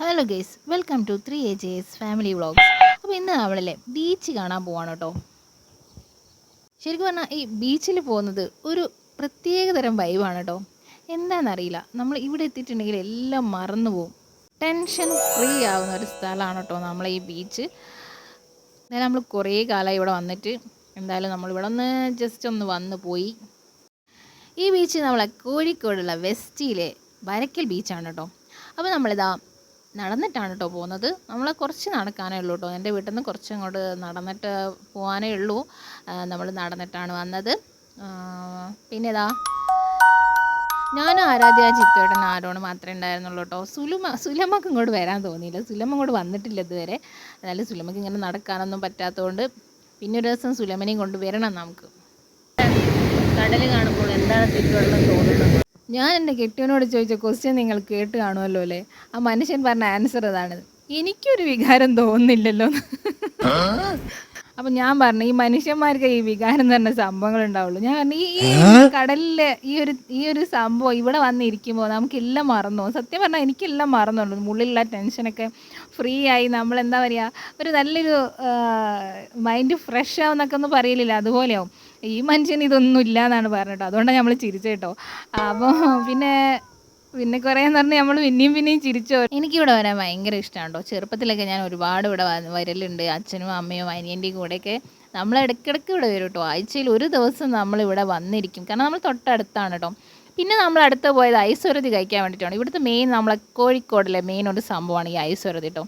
Hello guys, welcome to 3AJS family vlogs. അപ്പോൾ ഇന്ന് നമ്മളല്ലേ ബീച്ച് കാണാൻ പോവാണ് കേട്ടോ. ശരിക്കും പറഞ്ഞാൽ ഈ ബീച്ചിൽ പോകുന്നത് ഒരു പ്രത്യേക തരം വൈബാണ് കേട്ടോ. എന്താണെന്നറിയില്ല, നമ്മൾ ഇവിടെ എത്തിയിട്ടുണ്ടെങ്കിൽ എല്ലാം മറന്നു പോകും. ടെൻഷൻ ഫ്രീ ആവുന്ന ഒരു സ്ഥലമാണ് കേട്ടോ നമ്മളെ ഈ ബീച്ച്. എന്നാലും നമ്മൾ കുറേ കാലമായി ഇവിടെ വന്നിട്ട് എന്തായാലും നമ്മളിവിടെ ഒന്ന് ജസ്റ്റ് ഒന്ന് വന്നു പോയി. ഈ ബീച്ച് നമ്മളെ കോഴിക്കോടുള്ള വെസ്റ്റിലെ വരക്കൽ ബീച്ചാണ് കേട്ടോ. അപ്പോൾ നമ്മളിതാ നടന്നിട്ടാണ് കേട്ടോ പോകുന്നത്. നമ്മൾ കുറച്ച് നടക്കാനേ ഉള്ളൂ കേട്ടോ. എൻ്റെ വീട്ടിൽ നിന്ന് കുറച്ച് അങ്ങോട്ട് നടന്നിട്ട് പോകാനേ ഉള്ളൂ. നമ്മൾ നടന്നിട്ടാണ് വന്നത്. പിന്നെ ഇതാ ഞാനും ആരാധ്യ, ചിത്തേട്ടൻ, ആരോണ് മാത്രമേ ഉണ്ടായിരുന്നുള്ളൂ കേട്ടോ. സുലമക്ക് ഇങ്ങോട്ട് വരാൻ തോന്നിയില്ല. സുലമ ഇങ്ങോട്ട് വന്നിട്ടില്ല ഇതുവരെ. എന്നാലും സുലമക്ക് ഇങ്ങനെ നടക്കാനൊന്നും പറ്റാത്തതുകൊണ്ട് പിന്നെ ഒരു ദിവസം സുലമനെയും കൊണ്ട് വരണം നമുക്ക്. കടൽ കാണുമ്പോൾ എന്താണ് ചുറ്റുവെള്ളം തോന്നുന്നത്? ഞാൻ എൻ്റെ കെട്ടിയവനോട് ചോദിച്ച ക്വസ്റ്റ്യൻ നിങ്ങൾ കേട്ട് കാണുമല്ലോ അല്ലേ? ആ മനുഷ്യൻ പറഞ്ഞ ആൻസർ ഇതാണ്: എനിക്കൊരു വികാരം തോന്നുന്നില്ലല്ലോ. അപ്പം ഞാൻ പറഞ്ഞു, ഈ മനുഷ്യന്മാർക്ക് ഈ വികാരം എന്ന് പറഞ്ഞ സംഭവങ്ങൾ ഉണ്ടാവുള്ളൂ. ഞാൻ പറഞ്ഞു, ഈ കടലിൽ ഈ ഒരു സംഭവം ഇവിടെ വന്നിരിക്കുമ്പോൾ നമുക്കെല്ലാം മറന്നു. സത്യം പറഞ്ഞാൽ എനിക്കെല്ലാം മറന്നുള്ളൂ. ഉള്ളിലുള്ള ടെൻഷനൊക്കെ ഫ്രീ ആയി നമ്മളെന്താ പറയുക, ഒരു നല്ലൊരു മൈൻഡ് ഫ്രഷ് ആവുന്നൊക്കെ ഒന്ന് പറയില്ല, അതുപോലെയാവും. ഈ മനുഷ്യന് ഇതൊന്നും ഇല്ല എന്നാണ് പറഞ്ഞിട്ടോ. അതുകൊണ്ടാണ് നമ്മൾ ചിരിച്ചേട്ടോ. അപ്പോൾ പിന്നെ കുറേന്ന് പറഞ്ഞാൽ നമ്മൾ പിന്നെയും ചിരിച്ചോ. എനിക്കിവിടെ വരാൻ ഭയങ്കര ഇഷ്ടമാണ് കേട്ടോ. ചെറുപ്പത്തിലൊക്കെ ഞാൻ ഒരുപാട് ഇവിടെ വരലുണ്ട്. അച്ഛനും അമ്മയും അനിയൻ്റെയും കൂടെയൊക്കെ നമ്മൾ ഇടയ്ക്കിടയ്ക്ക് ഇവിടെ വരും കേട്ടോ. ആഴ്ചയിൽ ഒരു ദിവസം നമ്മളിവിടെ വന്നിരിക്കും. കാരണം നമ്മൾ തൊട്ടടുത്താണ് കേട്ടോ. പിന്നെ നമ്മൾ അടുത്ത് പോയത് ഐശ്വരതി കഴിക്കാൻ വേണ്ടിയിട്ടാണ്. ഇവിടുത്തെ മെയിൻ നമ്മളെ കോഴിക്കോടിലെ മെയിൻ ഒരു സംഭവമാണ് ഈ ഐശ്വരതി കേട്ടോ.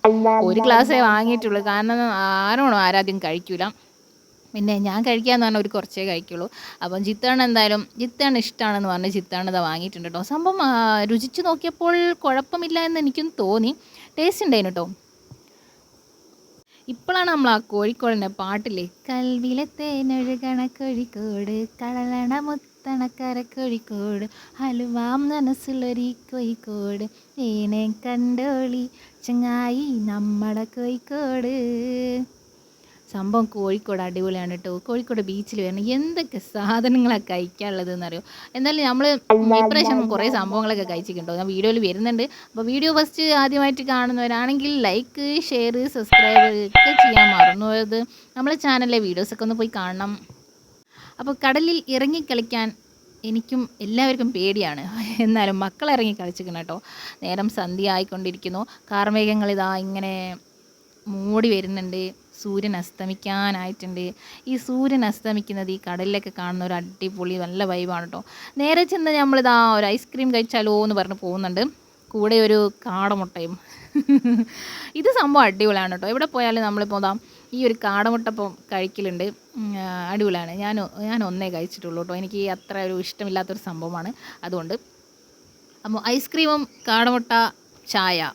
ഒരു ഗ്ലാസ്സേ വാങ്ങിയിട്ടുള്ളൂ, കാരണം ആരാദ്യം കഴിക്കൂല. പിന്നെ ഞാൻ കഴിക്കാമെന്ന് പറഞ്ഞാൽ ഒരു കുറച്ചേ കഴിക്കുള്ളൂ. അപ്പം ജിത്താണ് ഇഷ്ടമാണെന്ന് പറഞ്ഞ് ജിത്താണ് ഇതാ വാങ്ങിയിട്ടുണ്ട് കേട്ടോ. സംഭവം രുചിച്ച് നോക്കിയപ്പോൾ കുഴപ്പമില്ല എന്ന് എനിക്കും തോന്നി. ടേസ്റ്റ് ഉണ്ടായിരുന്നു കേട്ടോ. ഇപ്പോഴാണ് നമ്മൾ ആ കോഴിക്കോടിൻ്റെ പാട്ടില്ലേ, കൽവിലെ തേനൊഴുകണ കോഴിക്കോട്, കളലണ മുത്തണക്കര കോഴിക്കോട്, ഹലുവാം മനസ്സിലൊരു കോഴിക്കോട്, ഏനെ കണ്ടോളി ചങ്ങായി നമ്മുടെ കോഴിക്കോട്. സംഭവം കോഴിക്കോട് അടിപൊളിയാണ് കേട്ടോ. കോഴിക്കോട് ബീച്ചിൽ വരണം. എന്തൊക്കെ സാധനങ്ങളാണ് കഴിക്കാനുള്ളതെന്ന് അറിയോ? എന്തായാലും നമ്മൾ ഇപ്രാവശ്യം കുറേ സംഭവങ്ങളൊക്കെ കഴിച്ചിട്ടുണ്ടോ. ഞാൻ വീഡിയോയിൽ വരുന്നുണ്ട്. അപ്പോൾ വീഡിയോ ഫസ്റ്റ് ആദ്യമായിട്ട് കാണുന്നവരാണെങ്കിൽ ലൈക്ക്, ഷെയർ, സബ്സ്ക്രൈബ് ഒക്കെ ചെയ്യാൻ മറന്നുപോയത്. നമ്മളെ ചാനലിലെ വീഡിയോസൊക്കെ ഒന്ന് പോയി കാണണം. അപ്പോൾ കടലിൽ ഇറങ്ങി കളിക്കാൻ എനിക്കും എല്ലാവർക്കും പേടിയാണ്. എന്നാലും മക്കൾ ഇറങ്ങി കളിച്ചിരിക്കണം കേട്ടോ. നേരം സന്ധ്യ ആയിക്കൊണ്ടിരിക്കുന്നു. കാർമേഘങ്ങൾ ഇതാ ഇങ്ങനെ മൂടി വരുന്നുണ്ട്. സൂര്യൻ അസ്തമിക്കാനായിട്ടുണ്ട്. ഈ സൂര്യൻ അസ്തമിക്കുന്നത് ഈ കടലിലൊക്കെ കാണുന്ന ഒരു അടിപൊളി നല്ല വൈബാണ് കേട്ടോ. നേരെ ചെന്ന് നമ്മളിതാ ഒരു ഐസ്ക്രീം കഴിച്ചാലോ എന്ന് പറഞ്ഞ് പോകുന്നുണ്ട്. കൂടെ ഒരു കാടമുട്ടയും. ഇത് സംഭവം അടിപൊളിയാണ് കേട്ടോ. എവിടെ പോയാലും നമ്മളിപ്പോൾ ഈ ഒരു കാടമുട്ട ഇപ്പോൾ കഴിക്കലുണ്ട്. അടിപൊളിയാണ്. ഞാൻ ഒന്നേ കഴിച്ചിട്ടുള്ളൂ കേട്ടോ. എനിക്ക് അത്ര ഒരു ഇഷ്ടമില്ലാത്തൊരു സംഭവമാണ്. അതുകൊണ്ട് അപ്പോൾ ഐസ്ക്രീമും കാടമുട്ട ചായ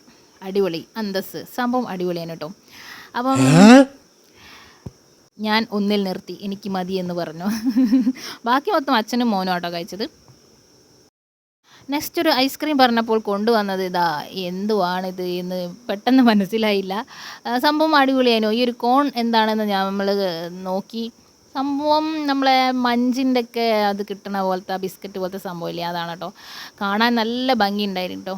അടിപൊളി അന്തസ് സംഭവം അടിപൊളിയാണ് കേട്ടോ. അപ്പം ഞാൻ ഒന്നിൽ നിർത്തി, എനിക്ക് മതി എന്ന് പറഞ്ഞു. ബാക്കി മൊത്തം അച്ഛനും മോനും ആട്ടോ കഴിച്ചത്. നെക്സ്റ്റ് ഒരു ഐസ്ക്രീം പറഞ്ഞപ്പോൾ കൊണ്ടുവന്നത് ഇതാ എന്തുവാണിത് എന്ന് പെട്ടെന്ന് മനസ്സിലായില്ല. സംഭവം അടിപൊളിയായിരുന്നു. ഈ ഒരു കോൺ എന്താണെന്ന് നമ്മൾ നോക്കി. സംഭവം നമ്മളെ മഞ്ചിൻ്റെ ഒക്കെ അത് കിട്ടണ പോലത്തെ ബിസ്ക്കറ്റ് പോലത്തെ സംഭവമില്ലേ, അതാണ് കേട്ടോ. കാണാൻ നല്ല ഭംഗിയുണ്ടായിരുന്നു കേട്ടോ.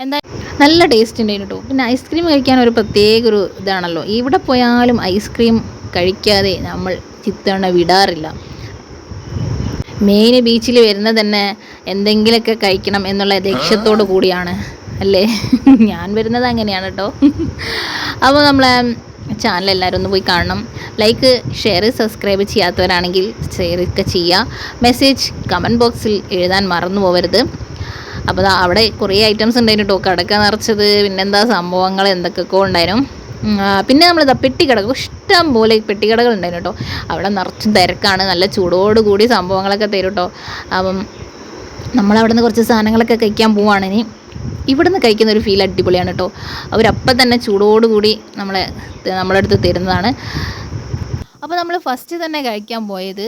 എന്താ നല്ല ടേസ്റ്റ് ഉണ്ടായിരുന്നു കേട്ടോ. പിന്നെ ഐസ്ക്രീം കഴിക്കാൻ ഒരു പ്രത്യേക ഒരു ഇതാണല്ലോ. ഇവിടെ പോയാലും ഐസ്ക്രീം കഴിക്കാതെ നമ്മൾ ചിത്തണ വിടാറില്ല. മെയിൻ ബീച്ചിൽ വരുന്നത് തന്നെ എന്തെങ്കിലുമൊക്കെ കഴിക്കണം എന്നുള്ള ലക്ഷ്യത്തോടു കൂടിയാണ് അല്ലേ. ഞാൻ വരുന്നത് അങ്ങനെയാണ് കേട്ടോ. അപ്പോൾ നമ്മളെ ചാനൽ എല്ലാവരും ഒന്ന് പോയി കാണണം. ലൈക്ക്, ഷെയർ, സബ്സ്ക്രൈബ് ചെയ്യാത്തവരാണെങ്കിൽ ഷെയർ ഒക്കെ ചെയ്യുക. മെസ്സേജ് കമൻറ്റ് ബോക്സിൽ എഴുതാൻ മറന്നു പോകരുത്. അപ്പോൾ അവിടെ കുറേ ഐറ്റംസ് ഉണ്ടായിരുന്നു കേട്ടോ. കടക്ക നിറച്ചത്, പിന്നെന്താ സംഭവങ്ങൾ എന്തൊക്കെയൊക്കെ ഉണ്ടായിരുന്നു. പിന്നെ നമ്മളിതാ പെട്ടിക്കട, ഇഷ്ടം പോലെ പെട്ടിക്കടകൾ ഉണ്ടായിരുന്നു കേട്ടോ. അവിടെ നിറച്ചും തിരക്കാണ്. നല്ല ചൂടോടുകൂടി സംഭവങ്ങളൊക്കെ തരും കേട്ടോ. അപ്പം നമ്മളവിടെ നിന്ന് കുറച്ച് സാധനങ്ങളൊക്കെ കഴിക്കാൻ പോവുകയാണ്. ഇനി ഇവിടെ നിന്ന് കഴിക്കുന്ന ഒരു ഫീൽ അടിപൊളിയാണ് കേട്ടോ. അവരപ്പം തന്നെ ചൂടോടുകൂടി നമ്മുടെ അടുത്ത് തരുന്നതാണ്. അപ്പോൾ നമ്മൾ ഫസ്റ്റ് തന്നെ കഴിക്കാൻ പോയത്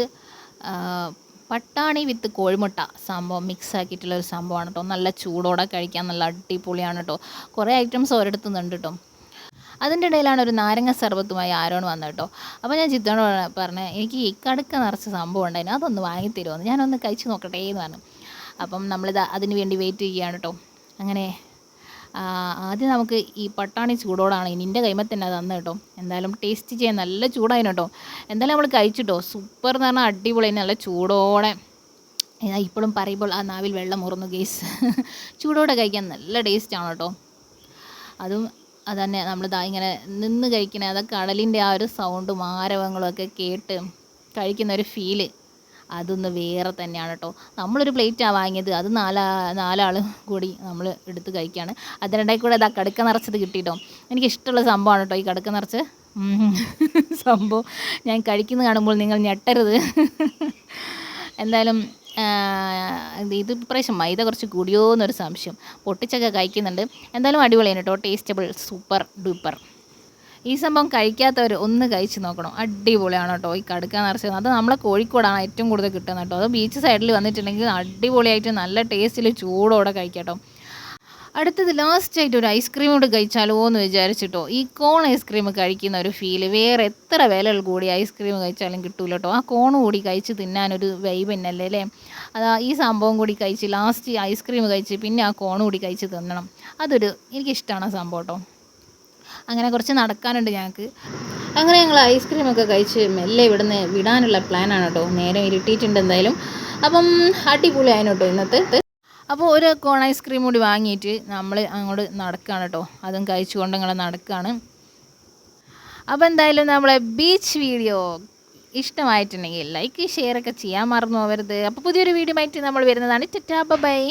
പട്ടാണി വിത്ത് കോഴിമുട്ട സംഭവം മിക്സ് ആക്കിയിട്ടുള്ളൊരു സംഭവമാണ് കേട്ടോ. നല്ല ചൂടോടെ കഴിക്കാൻ നല്ല അടിപൊളിയാണ് കേട്ടോ. കുറേ ഐറ്റംസ് ഒരിടത്തുനിന്നുണ്ട് കേട്ടോ. അതിൻ്റെ ഇടയിലാണ് ഒരു നാരങ്ങ സർബത്തുമായി ആരോണ് വന്നത് കേട്ടോ. അപ്പോൾ ഞാൻ ചിത്തോട് പറഞ്ഞു, എനിക്ക് ഈ കടുക്ക നിറച്ച സംഭവം ഉണ്ടായിരുന്നു, അതൊന്ന് വാങ്ങിത്തരുമോ, ഞാനൊന്ന് കഴിച്ച് നോക്കട്ടെ എന്ന് പറഞ്ഞു. അപ്പം നമ്മളിത് അതിന് വേണ്ടി വെയിറ്റ് ചെയ്യുകയാണ് കേട്ടോ. അങ്ങനെ ആദ്യം നമുക്ക് ഈ പട്ടാണി ചൂടോടാണ് നിൻ്റെ കൈമ തന്നെ തന്നു കേട്ടോ. എന്തായാലും ടേസ്റ്റ് ചെയ്യാൻ നല്ല ചൂടായിരുന്നു കേട്ടോ. എന്തായാലും നമ്മൾ കഴിച്ചിട്ടോ, സൂപ്പർ എന്ന് പറഞ്ഞാൽ അടിപൊളി, നല്ല ചൂടോടെ. ഇപ്പോഴും പറയുമ്പോൾ ആ നാവിൽ വെള്ളം മുറുന്നു ഗേസ്. ചൂടോടെ കഴിക്കാൻ നല്ല ടേസ്റ്റാണ് കേട്ടോ. അതും അതന്നെ നമ്മളിതാ ഇങ്ങനെ നിന്ന് കഴിക്കണേ, അതൊക്കെ കടലിൻ്റെ ആ ഒരു സൗണ്ടും ആരവങ്ങളും ഒക്കെ കേട്ട് കഴിക്കുന്ന ഒരു ഫീല് അതൊന്ന് വേറെ തന്നെയാണ് കേട്ടോ. നമ്മളൊരു പ്ലേറ്റാണ് വാങ്ങിയത്, അത് നാലാൾ കൂടി നമ്മൾ എടുത്ത് കഴിക്കുകയാണ്. അതിനിടയിൽ കൂടെ ഇതാ കടുക്ക നിറച്ചത് കിട്ടിയിട്ടോ. എനിക്കിഷ്ടമുള്ള സംഭവമാണ് കേട്ടോ ഈ കടുക്ക നിറച്ച് സംഭവം. ഞാൻ കഴിക്കുന്നത് കാണുമ്പോൾ നിങ്ങൾ ഞെട്ടരുത്. എന്തായാലും ഇത് ഇപ്രാവശ്യം മൈദ കുറച്ച് കൂടിയോ എന്നൊരു സംശയം. പൊട്ടിച്ചൊക്കെ കഴിക്കുന്നുണ്ട്. എന്തായാലും അടിപൊളിയാണ് കേട്ടോ, ടേസ്റ്റബിൾ, സൂപ്പർ ഡൂപ്പർ. ഈ സംഭവം കഴിക്കാത്തവർ ഒന്ന് കഴിച്ച് നോക്കണം, അടിപൊളിയാണ് കേട്ടോ. ഈ കടുക്ക നിറച്ചത് അത് നമ്മളെ കോഴിക്കോടാണ് ഏറ്റവും കൂടുതൽ കിട്ടുന്നത് കേട്ടോ. അത് ബീച്ച് സൈഡിൽ വന്നിട്ടുണ്ടെങ്കിൽ അടിപൊളിയായിട്ട് നല്ല ടേസ്റ്റിൽ ചൂടോടെ കഴിക്കാം കേട്ടോ. അടുത്തത് ലാസ്റ്റായിട്ട് ഒരു ഐസ്ക്രീം കൂടി കഴിച്ചാലോ എന്ന് വിചാരിച്ചിട്ടോ. ഈ കോൺ ഐസ്ക്രീം കഴിക്കുന്ന ഒരു ഫീല് വേറെ എത്ര വിലകൾ കൂടി ഐസ്ക്രീം കഴിച്ചാലും കിട്ടൂല കേട്ടോ. ആ കോൺ കൂടി കഴിച്ച് തിന്നാനൊരു വൈബ് തന്നെയല്ലേ അല്ലേ. അതാ ഈ സംഭവം കൂടി കഴിച്ച് ലാസ്റ്റ് ഐസ്ക്രീം കഴിച്ച് പിന്നെ ആ കോൺ കൂടി കഴിച്ച് തിന്നണം. എനിക്കിഷ്ടമാണ് ആ സംഭവം കേട്ടോ. അങ്ങനെ കുറച്ച് നടക്കാനുണ്ട് ഞങ്ങൾക്ക്. അങ്ങനെ ഞങ്ങൾ ഐസ്ക്രീമൊക്കെ കഴിച്ച് മെല്ലെ ഇവിടുന്ന് വിടാനുള്ള പ്ലാനാണ് കേട്ടോ. നേരം ഇരുട്ടിയിട്ടുണ്ട് എന്തായാലും. അപ്പം അടിപൊളിയായിരുന്നു കേട്ടോ ഇന്നത്തെ. അപ്പോൾ ഒരു കോൺ ഐസ്ക്രീം കൂടി വാങ്ങിയിട്ട് നമ്മൾ അങ്ങോട്ട് നടക്കുകയാണ് കേട്ടോ. അതും കഴിച്ചുകൊണ്ട് ഞങ്ങൾ നടക്കുകയാണ്. അപ്പോൾ എന്തായാലും നമ്മളെ ബീച്ച് വീഡിയോ ഇഷ്ടമായിട്ടുണ്ടെങ്കിൽ ലൈക്ക് ഷെയറൊക്കെ ചെയ്യാൻ മറന്നു പോകരുത്. അപ്പോൾ പുതിയൊരു വീഡിയോ ആയിട്ട് നമ്മൾ വരുന്നതാണ്. Tata bye.